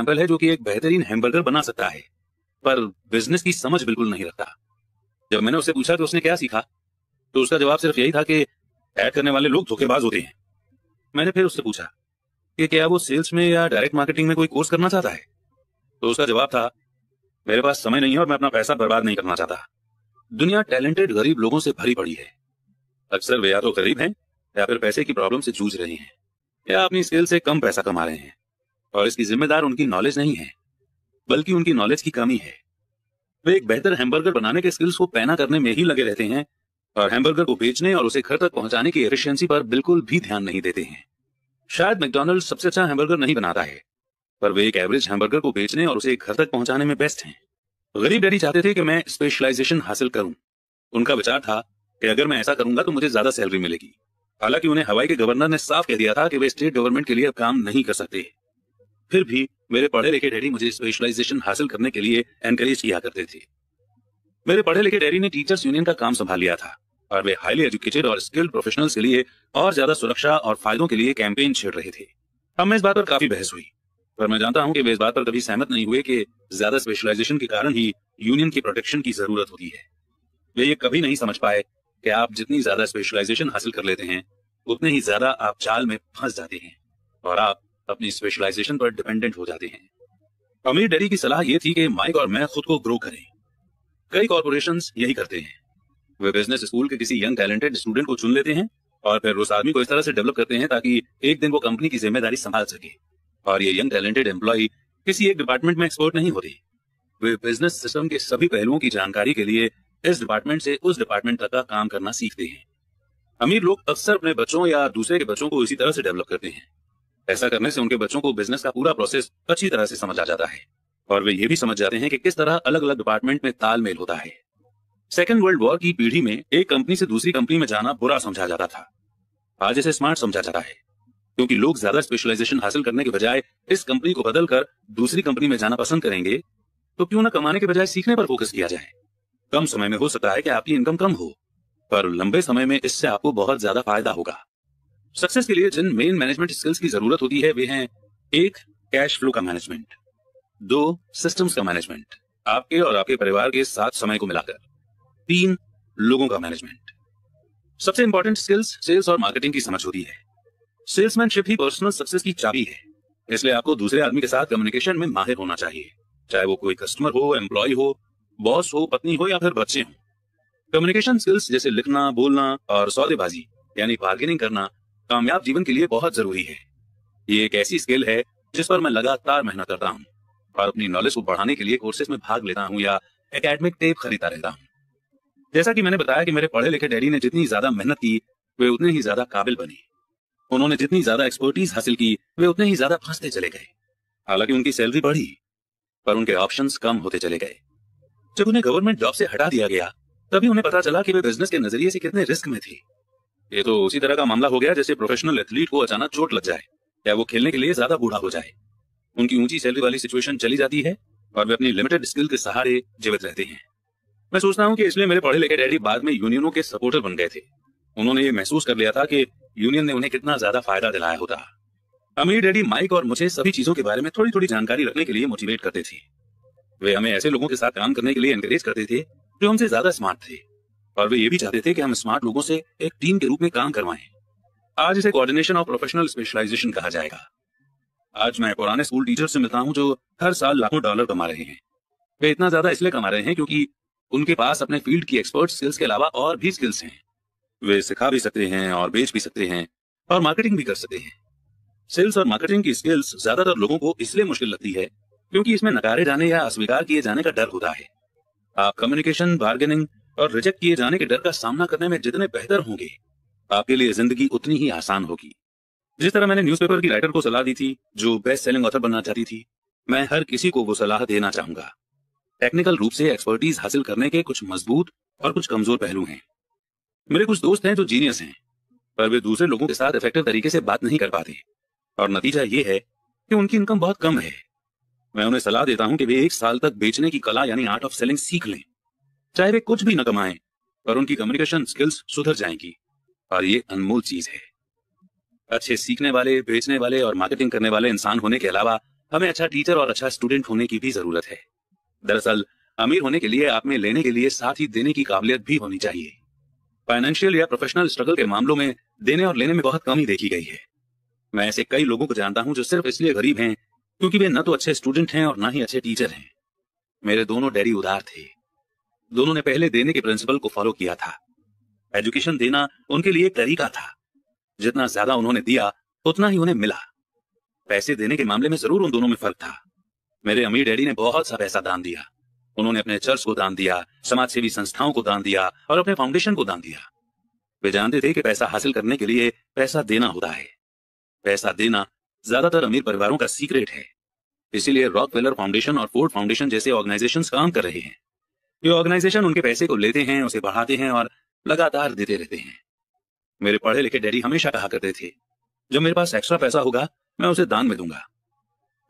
Example है जो कि एक बेहतरीन हैमबर्गर बना सकता है, पर बिजनेस की समझ बिल्कुल नहीं रखता। जब मैंने उससे पूछा कि उसने क्या सीखा, तो उसका जवाब सिर्फ यही था कि ऐड करने वाले लोग धोखेबाज होते हैं। मैंने फिर उससे पूछा कि क्या वो सेल्स में या डायरेक्ट मार्केटिंग में कोई कोर्स करना चाहता है, तो उसका जवाब था, मेरे पास समय नहीं है और मैं अपना पैसा बर्बाद नहीं करना चाहता। दुनिया टैलेंटेड गरीब लोगों से भरी पड़ी है। अक्सर वे या तो गरीब हैं, या फिर पैसे की प्रॉब्लम से जूझ रहे हैं, या अपनी स्किल से कम पैसा कमा रहे हैं, और इसकी जिम्मेदार उनकी नॉलेज नहीं है, बल्कि उनकी नॉलेज की कमी है। वे एक बेहतर हैमबर्गर बनाने के स्किल्स को पैना करने में ही लगे रहते हैं, और हैमबर्गर को बेचने और उसे घर तक पहुंचाने की एफिशिएंसी पर बिल्कुल भी ध्यान नहीं देते हैं। शायद मैकडॉनल्ड्स सबसे अच्छा हैमबर्गर नहीं बनाता है, पर वे एक एवरेज हैमबर्गर को बेचने और उसे घर तक पहुंचाने में बेस्ट हैं। गरीब डैडी चाहते थे कि मैं स्पेशलाइजेशन हासिल करूं। उनका विचार था कि अगर मैं ऐसा करूंगा तो मुझे ज्यादा सैलरी मिलेगी। हालांकि उन्हें हवाई के गवर्नर ने साफ कह दिया था कि वे स्टेट गवर्नमेंट के लिए अब काम नहीं कर सकते। फिर भी मेरे पढ़े लिखे डैडी मुझे स्पेशलाइजेशन हासिल करने के लिए एनकरेज किया करते थे। मेरे पढ़े लिखे डैडी ने टीचर्स यूनियन का काम संभाल लिया था, और वे हाईली एजुकेटेड और स्किल्ड प्रोफेशनल्स के लिए और ज्यादा सुरक्षा और फायदों के लिए कैंपेन छेड़ रहे थे। हम इस बात पर काफी बहस हुई, पर मैं जानता हूं कि वे इस बात पर कभी सहमत नहीं हुए कि ज्यादा स्पेशलाइजेशन के कारण ही यूनियन की प्रोटेक्शन की जरूरत होती है। वे ये कभी नहीं समझ पाए कि आप जितनी ज्यादा स्पेशलाइजेशन हासिल कर लेते हैं, उतने ही ज्यादा आप जाल में फंस जाते हैं और आप अपनी स्पेशलाइजेशन पर डिपेंडेंट हो जाते हैं। अमीर डैडी की सलाह यह थी कि माइक और मैं खुद को ग्रो करें। कई कॉर्पोरेशंस यही करते हैं। वे बिजनेस स्कूल के किसी यंग टैलेंटेड स्टूडेंट को चुन लेते हैं और फिर उस आदमी को इस तरह से डेवलप करते हैं ताकि एक दिन वो कंपनी की जिम्मेदारी संभाल सके। और ये यंग टैलेंटेड एम्प्लॉय किसी एक डिपार्टमेंट में एक्सपर्ट नहीं होते। वे बिजनेस सिस्टम के सभी पहलुओं की जानकारी के लिए इस डिपार्टमेंट से उस डिपार्टमेंट तक का काम करना सीखते हैं। अमीर लोग अक्सर अपने बच्चों या दूसरे के बच्चों को इसी तरह से डेवलप करते हैं। ऐसा करने से उनके बच्चों को बिजनेस का पूरा प्रोसेस अच्छी तरह से समझ आ जाता है, और वे ये भी समझ जाते हैं कि किस तरह अलग अलग डिपार्टमेंट में तालमेल होता है। सेकेंड वर्ल्ड वॉर की पीढ़ी में एक कंपनी से दूसरी कंपनी में जाना बुरा समझा जाता था। आज इसे स्मार्ट समझा जाता है, क्योंकि लोग ज्यादा स्पेशलाइजेशन हासिल करने के बजाय इस कंपनी को बदलकर दूसरी कंपनी में जाना पसंद करेंगे। तो क्यों न कमाने के बजाय सीखने पर फोकस किया जाए। कम समय में हो सकता है कि आपकी इनकम कम हो, पर लंबे समय में इससे आपको बहुत ज्यादा फायदा होगा। सक्सेस के लिए जिन मेन मैनेजमेंट स्किल्स की जरूरत होती है वे हैं: 1. कैश फ्लो का मैनेजमेंट, 2. सिस्टम्स का मैनेजमेंट, आपके और आपके परिवार के साथ समय को मिलाकर, 3. लोगों का मैनेजमेंट। सबसे इंपॉर्टेंट स्किल्स सेल्स और मार्केटिंग की समझ होती है। सेल्समैनशिप ही पर्सनल सक्सेस की चाबी है, इसलिए आपको दूसरे आदमी के साथ कम्युनिकेशन में माहिर होना चाहिए, चाहे वो कोई कस्टमर हो, एम्प्लॉय हो, बॉस हो, पत्नी हो या फिर बच्चे हो। कम्युनिकेशन स्किल्स जैसे लिखना, बोलना और सौदेबाजी यानी बार्गेनिंग करना कामयाब जीवन के लिए बहुत जरूरी है। ये एक ऐसी स्किल है जिस पर मैं लगातार मेहनत करता हूँ और अपनी नॉलेज को बढ़ाने के लिए कोर्सेज में भाग लेता हूँ या एकेडमिक टेप खरीदता रहता हूँ। जैसा कि मैंने बताया कि मेरे पढ़े लिखे डैडी ने जितनी ज्यादा मेहनत की, वे उतने ही ज्यादा काबिल बने। उन्होंने जितनी ज्यादा एक्सपर्टीज हासिल की, वे उतने ही ज्यादा फंसते चले गए। हालांकि उनकी सैलरी बढ़ी, पर उनके ऑप्शंस कम होते चले गए। जब उन्हें गवर्नमेंट जॉब से हटा दिया गया, तभी उन्हें पता चला कि वे बिजनेस के नजरिए से कितने रिस्क में थे। ये तो उसी तरह का मामला हो गया जैसे प्रोफेशनल एथलीट को अचानक चोट लग जाए या वो खेलने के लिए ज्यादा बूढ़ा हो जाए। उनकी ऊंची सैलरी वाली सिचुएशन चली जाती है और वे अपनी लिमिटेड स्किल के सहारे जीवित रहते हैं। मैं सोचता हूँ कि इसलिए मेरे पढ़े लिखे डैडी बाद में यूनियनों के सपोर्टर बन गए थे। उन्होंने ये महसूस कर लिया था कि यूनियन ने उन्हें कितना ज्यादा फायदा दिलाया होता। अमीर डैडी माइक और मुझे सभी चीजों के बारे में थोड़ी थोड़ी जानकारी रखने के लिए मोटिवेट करते थे। वे हमें ऐसे लोगों के साथ काम करने के लिए एनकरेज करते थे जो हमसे ज्यादा स्मार्ट थे, और वे ये भी चाहते थे कि हम स्मार्ट लोगों से एक टीम के रूप में काम करवाएं। आज इसे कोऑर्डिनेशन ऑफ प्रोफेशनल स्पेशलाइजेशन कहा जाएगा। आज मैं पुराने स्कूल टीचर से मिलता हूं जो हर साल लाखों डॉलर कमा रहे हैं। वे इतना ज्यादा इसलिए कमा रहे हैं क्योंकि उनके पास अपने फील्ड की एक्सपर्ट स्किल्स के अलावा और भी स्किल्स हैं। वे सिखा भी सकते हैं और बेच भी सकते हैं और मार्केटिंग भी कर सकते हैं। सेल्स और मार्केटिंग की स्किल्स ज्यादातर लोगों को इसलिए मुश्किल लगती है क्योंकि इसमें नकारे जाने या अस्वीकार किए जाने का डर होता है। आप कम्युनिकेशन, बार्गेनिंग और रिजेक्ट किए जाने के डर का सामना करने में जितने बेहतर होंगे, आपके लिए जिंदगी उतनी ही आसान होगी। जिस तरह मैंने न्यूज़पेपर की राइटर को सलाह दी थी जो बेस्ट सेलिंग ऑथर बनना चाहती थी, मैं हर किसी को वो सलाह देना चाहूंगा। टेक्निकल रूप से एक्सपर्टीज हासिल करने के कुछ मजबूत और कुछ कमजोर पहलू हैं। मेरे कुछ दोस्त हैं जो जीनियस हैं, पर वे दूसरे लोगों के साथ इफेक्टिव तरीके से बात नहीं कर पाते, और नतीजा ये है कि उनकी इनकम बहुत कम है। मैं उन्हें सलाह देता हूं कि वे 1 साल तक बेचने की कला यानी आर्ट ऑफ सेलिंग सीख लें। चाहे वे कुछ भी न कमाएं, पर उनकी कम्युनिकेशन स्किल्स सुधर जाएंगी, और ये अनमोल चीज है। अच्छे सीखने वाले, बेचने वाले और मार्केटिंग करने वाले इंसान होने के अलावा हमें अच्छा टीचर और अच्छा स्टूडेंट होने की भी जरूरत है। दरअसल अमीर होने के लिए आप में लेने के लिए साथ ही देने की काबिलियत भी होनी चाहिए। फाइनेंशियल या प्रोफेशनल स्ट्रगल के मामलों में देने और लेने में बहुत कमी देखी गई है। मैं ऐसे कई लोगों को जानता हूं जो सिर्फ इसलिए गरीब हैं क्योंकि वे न तो अच्छे स्टूडेंट हैं और ना ही अच्छे टीचर हैं। मेरे दोनों डैडी उदार थे। दोनों ने पहले देने के प्रिंसिपल को फॉलो किया था। एजुकेशन देना उनके लिए एक तरीका था। जितना ज्यादा उन्होंने दिया उतना ही उन्हें मिला। पैसे देने के मामले में जरूर उन दोनों में फर्क था। मेरे अमीर डैडी ने बहुत सा पैसा दान दिया। उन्होंने अपने चर्च को दान दिया, समाज सेवी संस्थाओं को दान दिया और अपने फाउंडेशन को दान दिया। वे जानते थे कि पैसा हासिल करने के लिए पैसा देना होता है। पैसा देना ज्यादातर अमीर परिवारों का सीक्रेट है। इसीलिए रॉकफेलर फाउंडेशन और फोर्ड फाउंडेशन जैसे ऑर्गेनाइजेशंस काम कर रहे हैं। ये ऑर्गेनाइजेशन उनके पैसे को लेते हैं, उसे बढ़ाते हैं और लगातार देते रहते हैं। मेरे पढ़े लिखे डैडी हमेशा कहा करते थे, जब मेरे पास एक्स्ट्रा पैसा होगा मैं उसे दान में दूंगा।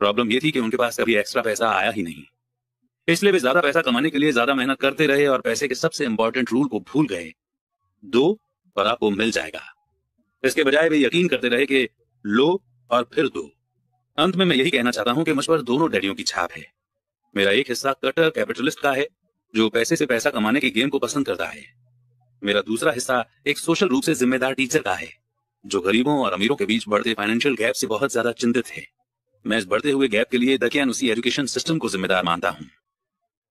प्रॉब्लम ये थी कि उनके पास कभी एक्स्ट्रा पैसा आया ही नहीं। इसलिए वे ज्यादा पैसा कमाने के लिए ज्यादा मेहनत करते रहे और पैसे के सबसे इंपॉर्टेंट रूल को भूल गए, दो और आपको मिल जाएगा। इसके बजाय वे यकीन करते रहे कि लो और फिर दो। अंत में मैं यही कहना चाहता हूं कि मुझ पर दोनों डैडियों की छाप है। मेरा एक हिस्सा कटर कैपिटलिस्ट का है जो पैसे से पैसा कमाने के गेम को पसंद करता है। मेरा दूसरा हिस्सा एक सोशल रूप से जिम्मेदार टीचर का है जो गरीबों और अमीरों के बीच बढ़ते फाइनेंशियल गैप से बहुत ज्यादा चिंतित है। मैं इस बढ़ते हुए गैप के लिए दकियानुसी एजुकेशन सिस्टम को जिम्मेदार मानता हूं।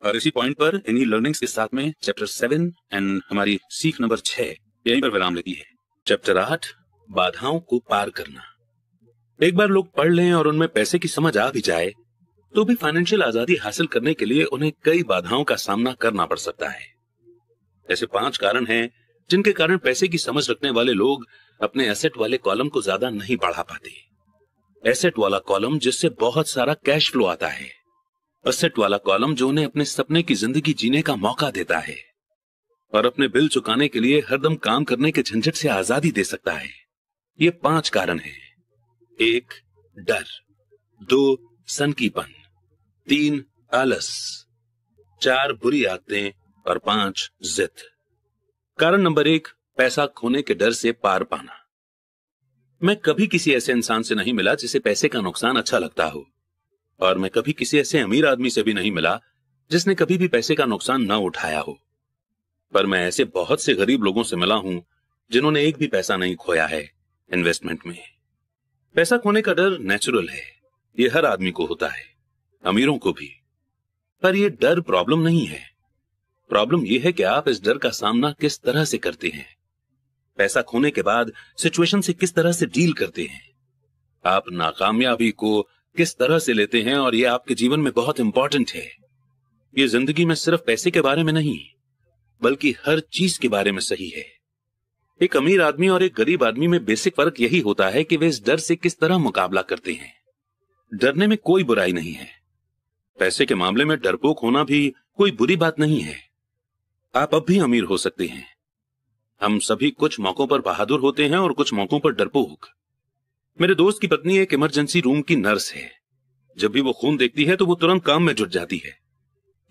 और इसी पॉइंट पर इन्हीं लर्निंग्स के साथ में चैप्टर 7 एंड हमारी सीख नंबर 6 यहीं पर विराम लेती है। चैप्टर 8 बाधाओं को पार करना। एक बार लोग पढ़ लें और उनमें पैसे की समझ आ भी जाए तो भी फाइनेंशियल आजादी हासिल करने के लिए उन्हें कई बाधाओं का सामना करना पड़ सकता है। ऐसे 5 कारण हैं जिनके कारण पैसे की समझ रखने वाले लोग अपने एसेट वाले कॉलम को ज्यादा नहीं बढ़ा पाते। एसेट वाला कॉलम जिससे बहुत सारा कैश फ्लो आता है। एसेट वाला कॉलम जो उन्हें अपने सपने की जिंदगी जीने का मौका देता है और अपने बिल चुकाने के लिए हरदम काम करने के झंझट से आजादी दे सकता है। ये 5 कारण हैं। 1 डर, 2 सनकीपन, 3 आलस, 4 बुरी आदतें और 5 जिद। कारण नंबर 1 पैसा खोने के डर से पार पाना। मैं कभी किसी ऐसे इंसान से नहीं मिला जिसे पैसे का नुकसान अच्छा लगता हो, और मैं कभी किसी ऐसे अमीर आदमी से भी नहीं मिला जिसने कभी भी पैसे का नुकसान न उठाया हो। पर मैं ऐसे बहुत से गरीब लोगों से मिला हूं जिन्होंने एक भी पैसा नहीं खोया है इन्वेस्टमेंट में। पैसा खोने का डर नेचुरल है, ये हर आदमी को होता है, अमीरों को भी। पर यह डर प्रॉब्लम नहीं है। प्रॉब्लम यह है कि आप इस डर का सामना किस तरह से करते हैं। पैसा खोने के बाद सिचुएशन से किस तरह से डील करते हैं। आप नाकामयाबी को किस तरह से लेते हैं, और यह आपके जीवन में बहुत इंपॉर्टेंट है। यह जिंदगी में सिर्फ पैसे के बारे में नहीं बल्कि हर चीज के बारे में सही है। एक अमीर आदमी और एक गरीब आदमी में बेसिक फर्क यही होता है कि वे इस डर से किस तरह मुकाबला करते हैं। डरने में कोई बुराई नहीं है। पैसे के मामले में डरपोक होना भी कोई बुरी बात नहीं है। आप अब भी अमीर हो सकते हैं। हम सभी कुछ मौकों पर बहादुर होते हैं और कुछ मौकों पर डरपोक। मेरे दोस्त की पत्नी एक इमरजेंसी रूम की नर्स है। जब भी वो खून देखती है तो वो तुरंत काम में जुट जाती है।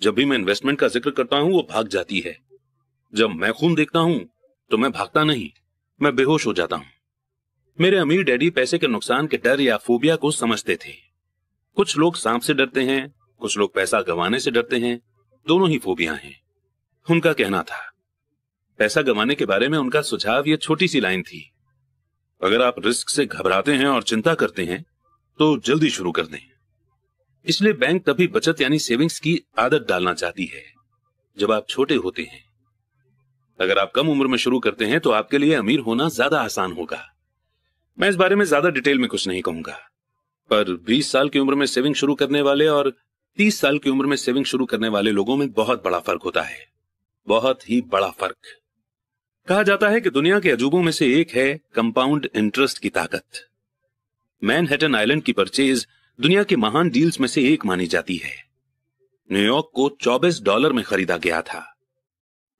जब भी मैं इन्वेस्टमेंट का जिक्र करता हूं वो भाग जाती है। जब मैं खून देखता हूं तो मैं भागता नहीं, मैं बेहोश हो जाता हूं। मेरे अमीर डैडी पैसे के नुकसान के डर या फोबिया को समझते थे। कुछ लोग सांप से डरते हैं, कुछ लोग पैसा गंवाने से डरते हैं। दोनों ही फोबिया हैं। उनका कहना था, पैसा गंवाने के बारे में उनका सुझाव यह छोटी सी लाइन थी, अगर आप रिस्क से घबराते हैं और चिंता करते हैं तो जल्दी शुरू कर दें। इसलिए बैंक तभी बचत यानी सेविंग्स की आदत डालना चाहती है जब आप छोटे होते हैं। अगर आप कम उम्र में शुरू करते हैं तो आपके लिए अमीर होना ज्यादा आसान होगा। मैं इस बारे में ज्यादा डिटेल में कुछ नहीं कहूंगा, पर 20 साल की उम्र में सेविंग शुरू करने वाले और 30 साल की उम्र में सेविंग शुरू करने वाले लोगों में बहुत बड़ा फर्क होता है, बहुत ही बड़ा फर्क। कहा जाता है कि दुनिया के अजूबों में से एक है कंपाउंड इंटरेस्ट की ताकत। मैनहट्टन आइलैंड की परचेज दुनिया के महान डील्स में से एक मानी जाती है। न्यूयॉर्क को $24 में खरीदा गया था,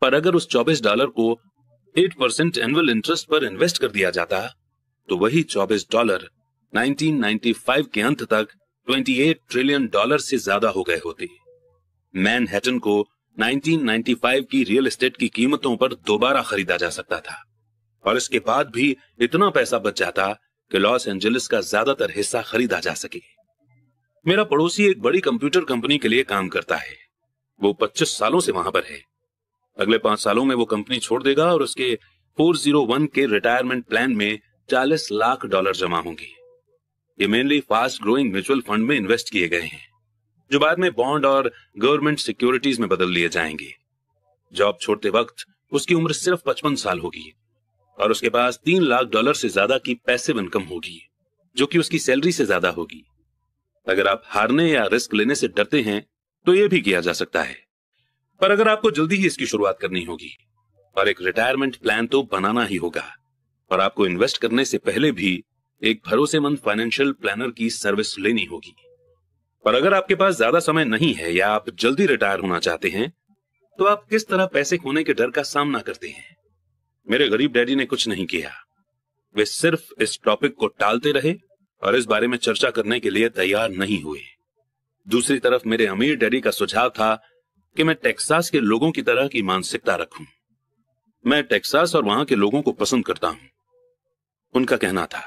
पर अगर उस $24 को 8% एनुअल इंटरेस्ट पर इन्वेस्ट कर दिया जाता तो वही $24 1995 के अंत तक $28 ट्रिलियन से ज्यादा हो गए होते। मैनहट्टन को 1995 की रियल एस्टेट की कीमतों पर दोबारा खरीदा जा सकता था, और इसके बाद भी इतना पैसा बच जाता कि लॉस एंजलिस का ज्यादातर हिस्सा खरीदा जा सके। मेरा पड़ोसी एक बड़ी कंप्यूटर कंपनी के लिए काम करता है। वो 25 सालों से वहां पर है। अगले 5 सालों में वो कंपनी छोड़ देगा और उसके 401 के रिटायरमेंट प्लान में $40 लाख जमा होंगे। ये mainly fast growing mutual fund में इन्वेस्ट किए गए हैं, जो बाद में बॉन्ड और गवर्नमेंट सिक्योरिटीज में बदल लिए जाएंगे। जॉब छोड़ते वक्त उसकी उम्र सिर्फ 55 साल होगी और उसके पास $3 लाख से ज्यादा की पैसिव इनकम होगी, जो कि उसकी सैलरी से ज्यादा होगी। अगर आप हारने या रिस्क लेने से डरते हैं तो यह भी किया जा सकता है, पर अगर आपको जल्दी ही इसकी शुरुआत करनी होगी और एक रिटायरमेंट प्लान तो बनाना ही होगा, और आपको इन्वेस्ट करने से पहले भी एक भरोसेमंद फाइनेंशियल प्लानर की सर्विस लेनी होगी। पर अगर आपके पास ज्यादा समय नहीं है या आप जल्दी रिटायर होना चाहते हैं, तो आप किस तरह पैसे खोने के डर का सामना करते हैं? मेरे गरीब डैडी ने कुछ नहीं किया। वे सिर्फ इस टॉपिक को टालते रहे और इस बारे में चर्चा करने के लिए तैयार नहीं हुए। दूसरी तरफ मेरे अमीर डैडी का सुझाव था कि मैं टेक्सास के लोगों की तरह की मानसिकता रखूं। मैं टेक्सास और वहां के लोगों को पसंद करता हूं। उनका कहना था,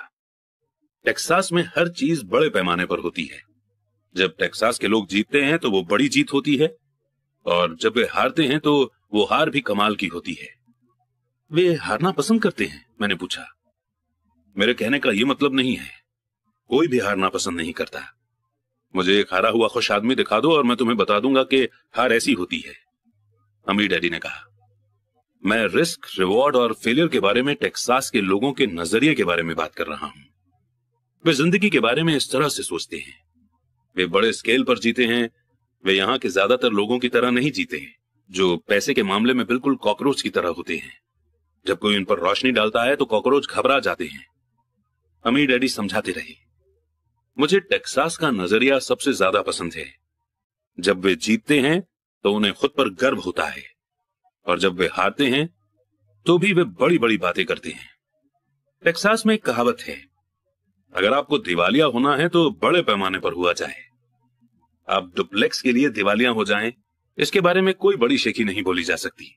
टेक्सास में हर चीज बड़े पैमाने पर होती है। जब टेक्सास के लोग जीतते हैं तो वो बड़ी जीत होती है, और जब वे हारते हैं तो वो हार भी कमाल की होती है। वे हारना पसंद करते हैं? मैंने पूछा। मेरे कहने का यह मतलब नहीं है, कोई भी हारना पसंद नहीं करता। मुझे एक हारा हुआ खुश आदमी दिखा दो और मैं तुम्हें बता दूंगा कि हार ऐसी होती है, अमीर डैडी ने कहा। मैं रिस्क, रिवॉर्ड और फेलियर के बारे में टेक्सास के लोगों के नजरिए के बारे में बात कर रहा हूं। वे जिंदगी के बारे में इस तरह से सोचते हैं। वे बड़े स्केल पर जीते हैं। वे यहां के ज्यादातर लोगों की तरह नहीं जीते हैं, जो पैसे के मामले में बिल्कुल कॉकरोच की तरह होते हैं। जब कोई उन पर रोशनी डालता है तो कॉकरोच घबरा जाते हैं। अमीर डैडी समझाते रहे, मुझे टेक्सास का नजरिया सबसे ज्यादा पसंद है। जब वे जीतते हैं तो उन्हें खुद पर गर्व होता है, और जब वे हारते हैं तो भी वे बड़ी बड़ी बातें करते हैं। टेक्सास में एक कहावत है, अगर आपको दिवालिया होना है तो बड़े पैमाने पर हुआ जाए। आप डुप्लेक्स के लिए दिवालिया हो जाएं, इसके बारे में कोई बड़ी शेखी नहीं बोली जा सकती।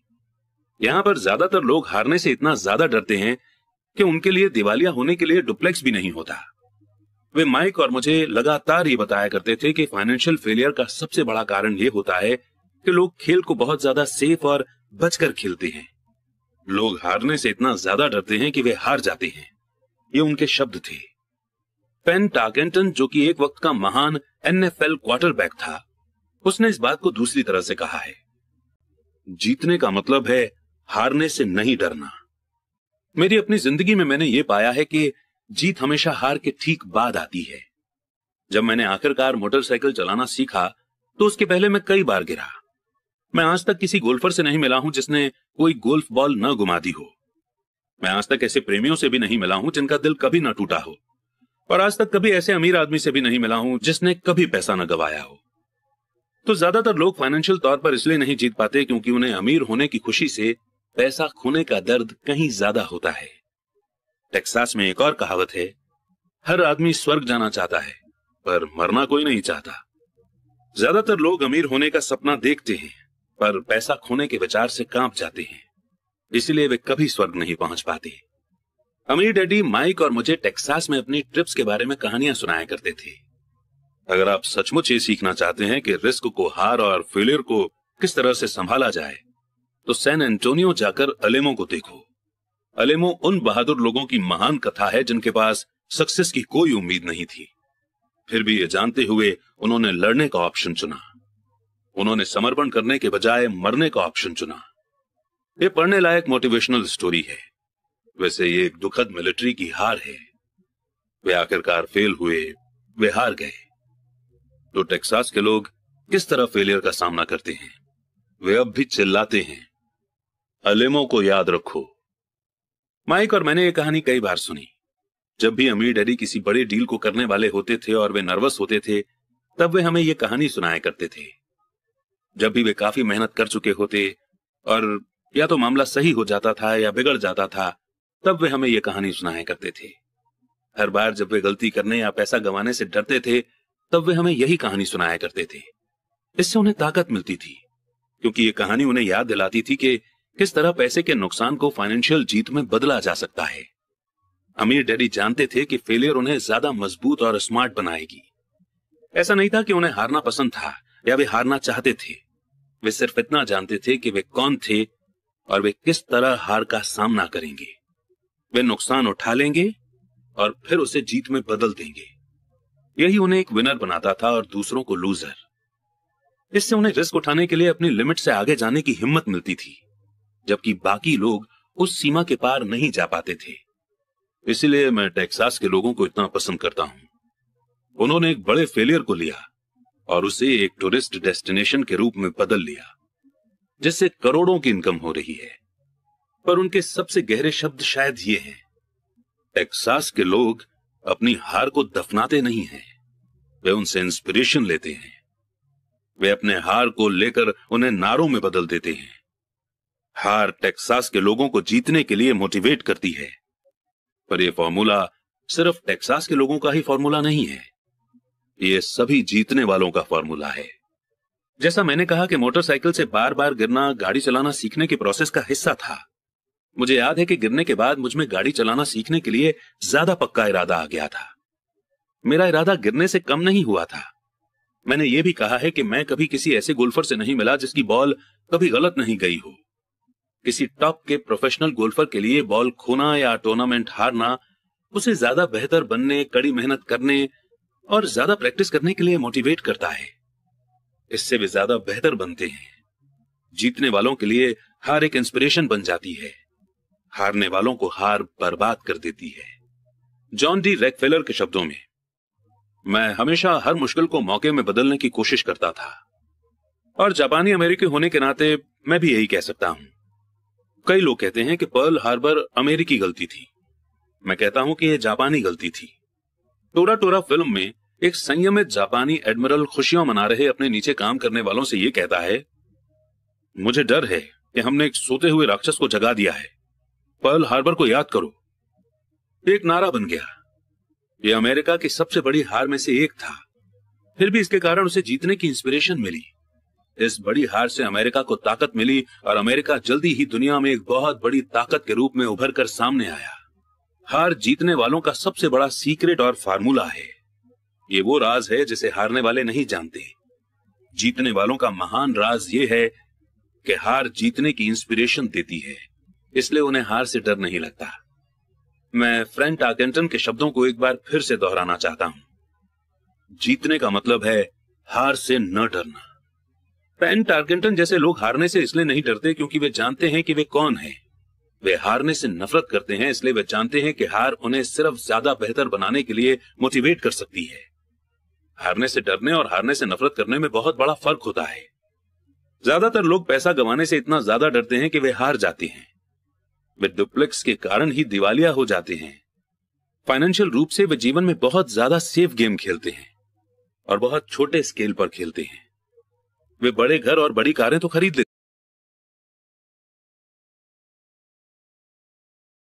यहां पर ज्यादातर लोग हारने से इतना ज्यादा डरते हैं कि उनके लिए दिवालिया होने के लिए डुप्लेक्स भी नहीं होता। वे माइक और मुझे लगातार ये बताया करते थे कि फाइनेंशियल फेलियर का सबसे बड़ा कारण यह होता है कि लोग खेल को बहुत ज्यादा सेफ और बचकर खेलते हैं। लोग हारने से इतना ज्यादा डरते हैं कि वे हार जाते हैं। ये उनके शब्द थे। पेन टार्केंटन, जो कि एक वक्त का महान NFL क्वार्टरबैक था, उसने इस बात को दूसरी तरह से कहा है, जीतने का मतलब है हारने से नहीं डरना। मेरी अपनी जिंदगी में मैंने ये पाया है कि जीत हमेशा हार के ठीक बाद आती है। जब मैंने आखिरकार मोटरसाइकिल चलाना सीखा तो उसके पहले मैं कई बार गिरा। मैं आज तक किसी गोल्फर से नहीं मिला हूं जिसने कोई गोल्फ बॉल न गुमा दी हो। मैं आज तक ऐसे प्रेमियों से भी नहीं मिला हूं जिनका दिल कभी न टूटा हो, और आज तक कभी ऐसे अमीर आदमी से भी नहीं मिला हूं जिसने कभी पैसा न गवाया हो। तो ज्यादातर लोग फाइनेंशियल तौर पर इसलिए नहीं जीत पाते क्योंकि उन्हें अमीर होने की खुशी से पैसा खोने का दर्द कहीं ज्यादा होता है। टेक्सास में एक और कहावत है, हर आदमी स्वर्ग जाना चाहता है पर मरना कोई नहीं चाहता। ज्यादातर लोग अमीर होने का सपना देखते हैं पर पैसा खोने के विचार से कांप जाते हैं, इसलिए वे कभी स्वर्ग नहीं पहुंच पाते। अमीर डैडी माइक और मुझे टेक्सास में अपनी ट्रिप्स के बारे में कहानियां सुनाया करते थे। अगर आप सचमुच ये सीखना चाहते हैं कि रिस्क को, हार और फेलियर को किस तरह से संभाला जाए, तो सैन एंटोनियो जाकर अलेमो को देखो। अलेमो उन बहादुर लोगों की महान कथा है जिनके पास सक्सेस की कोई उम्मीद नहीं थी, फिर भी ये जानते हुए उन्होंने लड़ने का ऑप्शन चुना। उन्होंने समर्पण करने के बजाय मरने का ऑप्शन चुना। ये पढ़ने लायक मोटिवेशनल स्टोरी है। वैसे ये एक दुखद मिलिट्री की हार है। वे आखिरकार फेल हुए, वे हार गए। तो टेक्सास के लोग किस तरह फेलियर का सामना करते हैं? वे अब भी चिल्लाते हैं, अलेमो को याद रखो। माइक और मैंने ये कहानी कई बार सुनी। जब भी अमीर डैडी किसी बड़े डील को करने वाले होते थे और वे नर्वस होते थे, तब वे हमें ये कहानी सुनाया करते थे। जब भी वे काफी मेहनत कर चुके होते और या तो मामला सही हो जाता था या बिगड़ जाता था, तब वे हमें ये कहानी सुनाया करते थे। हर बार जब वे गलती करने या पैसा गंवाने से डरते थे, तब वे हमें यही कहानी सुनाया करते थे। इससे उन्हें ताकत मिलती थी, क्योंकि ये कहानी उन्हें याद दिलाती थी कि किस तरह पैसे के नुकसान को फाइनेंशियल जीत में बदला जा सकता है। अमीर डैडी जानते थे कि फेलियर उन्हें ज्यादा मजबूत और स्मार्ट बनाएगी। ऐसा नहीं था कि उन्हें हारना पसंद था या वे हारना चाहते थे। वे सिर्फ इतना जानते थे कि वे कौन थे और वे किस तरह हार का सामना करेंगे। वे नुकसान उठा लेंगे और फिर उसे जीत में बदल देंगे। यही उन्हें एक विनर बनाता था और दूसरों को लूजर। इससे उन्हें रिस्क उठाने के लिए अपनी लिमिट से आगे जाने की हिम्मत मिलती थी, जबकि बाकी लोग उस सीमा के पार नहीं जा पाते थे। इसीलिए मैं टेक्सास के लोगों को इतना पसंद करता हूं। उन्होंने एक बड़े फेलियर को लिया और उसे एक टूरिस्ट डेस्टिनेशन के रूप में बदल लिया, जिससे करोड़ों की इनकम हो रही है। पर उनके सबसे गहरे शब्द शायद ये हैं, टेक्सास के लोग अपनी हार को दफनाते नहीं हैं, वे उनसे इंस्पिरेशन लेते हैं। वे अपने हार को लेकर उन्हें नारों में बदल देते हैं। हार टेक्सास के लोगों को जीतने के लिए मोटिवेट करती है। पर यह फॉर्मूला सिर्फ टेक्सास के लोगों का ही फॉर्मूला नहीं है, यह सभी जीतने वालों का फॉर्मूला है। जैसा मैंने कहा कि मोटरसाइकिल से बार बार गिरना गाड़ी चलाना सीखने की प्रोसेस का हिस्सा था। मुझे याद है कि गिरने के बाद मुझ में गाड़ी चलाना सीखने के लिए ज्यादा पक्का इरादा आ गया था। मेरा इरादा गिरने से कम नहीं हुआ था। मैंने यह भी कहा है कि मैं कभी किसी ऐसे गोल्फर से नहीं मिला जिसकी बॉल कभी गलत नहीं गई हो। किसी टॉप के प्रोफेशनल गोल्फर के लिए बॉल खोना या टूर्नामेंट हारना उसे ज्यादा बेहतर बनने, कड़ी मेहनत करने और ज्यादा प्रैक्टिस करने के लिए मोटिवेट करता है। इससे वे ज्यादा बेहतर बनते हैं। जीतने वालों के लिए हार एक इंस्पिरेशन बन जाती है, हारने वालों को हार बर्बाद कर देती है। जॉन डी रॉकफेलर के शब्दों में, मैं हमेशा हर मुश्किल को मौके में बदलने की कोशिश करता था। और जापानी अमेरिकी होने के नाते मैं भी यही कह सकता हूं। कई लोग कहते हैं कि पर्ल हार्बर अमेरिकी गलती थी। मैं कहता हूं कि यह जापानी गलती थी। टोरा टोरा फिल्म में एक संयमित जापानी एडमिरल खुशियां मना रहे अपने नीचे काम करने वालों से यह कहता है, मुझे डर है कि हमने एक सोते हुए राक्षस को जगा दिया है। पर्ल हार्बर को याद करो। एक नारा बन गया। यह अमेरिका की सबसे बड़ी हार में से एक था। फिर भी इसके कारण उसे जीतने की इंस्पिरेशन मिली। इस बड़ी हार से अमेरिका को ताकत मिली और अमेरिका जल्दी ही दुनिया में एक बहुत बड़ी ताकत के रूप में उभर कर सामने आया। हार जीतने वालों का सबसे बड़ा सीक्रेट और फार्मूला है। ये वो राज है जिसे हारने वाले नहीं जानते। जीतने वालों का महान राज ये है कि हार जीतने की इंस्पिरेशन देती है, इसलिए उन्हें हार से डर नहीं लगता। मैं फ्रैंक टार्केंटन के शब्दों को एक बार फिर से दोहराना चाहता हूं। जीतने का मतलब है हार से न डरना। फ्रैंक टार्केंटन जैसे लोग हारने से इसलिए नहीं डरते क्योंकि वे जानते हैं कि वे कौन हैं। वे हारने से नफरत करते हैं इसलिए वे जानते हैं कि हार उन्हें सिर्फ ज्यादा बेहतर बनाने के लिए मोटिवेट कर सकती है। हारने से डरने और हारने से नफरत करने में बहुत बड़ा फर्क होता है। ज्यादातर लोग पैसा गंवाने से इतना ज्यादा डरते हैं कि वे हार जाते हैं। वे डुप्लेक्स के कारण ही दिवालिया हो जाते हैं। फाइनेंशियल रूप से वे जीवन में बहुत ज्यादा सेफ गेम खेलते हैं और बहुत छोटे स्केल पर खेलते हैं। वे बड़े घर और बड़ी कारें तो खरीद लेते